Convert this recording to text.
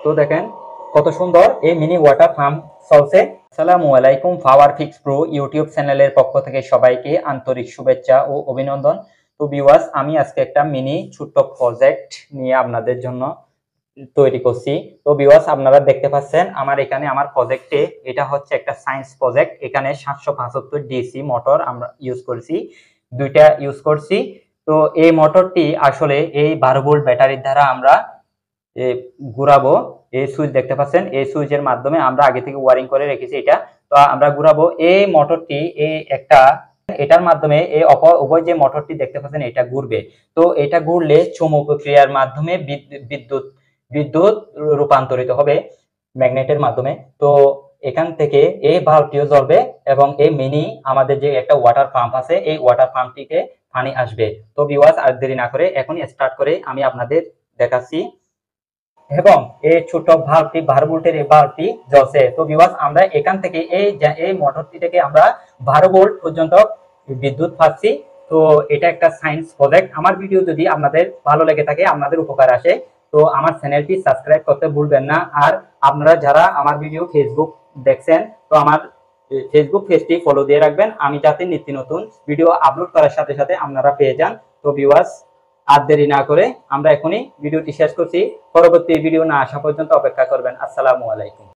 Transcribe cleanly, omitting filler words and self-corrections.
তো দেখেন কত সুন্দর এই মিনি ওয়াটার পাম্প চলছে। আসসালামু আলাইকুম, পাওয়ার ফিক্স প্রো ইউটিউব চ্যানেলের পক্ষ থেকে সবাইকে আন্তরিক শুভেচ্ছা ও অভিনন্দন। তো ভিউয়ার্স, আমি আজকে একটা মিনি ছোট্ট প্রজেক্ট নিয়ে আপনাদের জন্য তৈরি করছি। তো ভিউয়ার্স, আপনারা দেখতে পাচ্ছেন আমার এখানে আমার প্রজেক্টে এটা হচ্ছে একটা সায়েন্স প্রজেক্ট। এখানে 775 ডিসি মোটর আমরা ইউজ করছি, দুইটা ইউজ করছি। তো এই মোটরটি আসলে এই 12 ভোল্ট ব্যাটারির দ্বারা আমরা ঘুরাবো। এই সুইচ দেখতে পাচ্ছেন, এই সুইচের মাধ্যমে আমরা আগে থেকে ওয়ারিং করে রেখেছি এটা। তো আমরা ঘুরাবো এই মোটরটি, এই একটা এটার মাধ্যমে এই উভয় যে মোটরটি দেখতে পাচ্ছেন এটা ঘুরবে। তো এটা ঘুরলে চৌম্বকীয় ক্রিয়ার মাধ্যমে বিদ্যুৎ বিদ্যুৎ রূপান্তরিত হবে ম্যাগনেটের মাধ্যমে। তো এখান থেকে এই ভাল্বটিও জ্বলবে এবং এই মিনি আমাদের যে একটা ওয়াটার পাম্প আছে এই ওয়াটার পাম্পটিকে পানি আসবে। তো ভিউয়ার্স, আর দেরি না করে এখনই স্টার্ট করে আমি আপনাদের দেখাচ্ছি। এবং এই ছোট ভাল্বটি 12 ভোল্টের এই ভাল্বটি জ্বলছে। তো ভিউয়ার্স, আমরা এখান থেকে এই মোটরটি থেকে আমরা 12 ভোল্ট পর্যন্ত বিদ্যুৎ পাচ্ছি। তো এটা একটা সায়েন্স প্রজেক্ট। আমার ভিডিও যদি আপনাদের ভালো লেগে থাকে, আপনাদের উপকার আসে, তো আমার চ্যানেলটি সাবস্ক্রাইব করতে ভুলবেন না। আর আপনারা যারা আমার ভিডিও ফেসবুক দেখছেন, তো আমার ফেসবুক পেজটি ফলো দিয়ে রাখবেন, আমি যাতে নিত্য নতুন ভিডিও আপলোড করার সাথে সাথে আপনারা পেয়ে যান। তো ভিউয়ার্স, আর দেরি না করে আমরা এখনই ভিডিওটি শেষ করছি। পরবর্তী ভিডিও না আসা পর্যন্ত অপেক্ষা করবেন। আসসালামু আলাইকুম।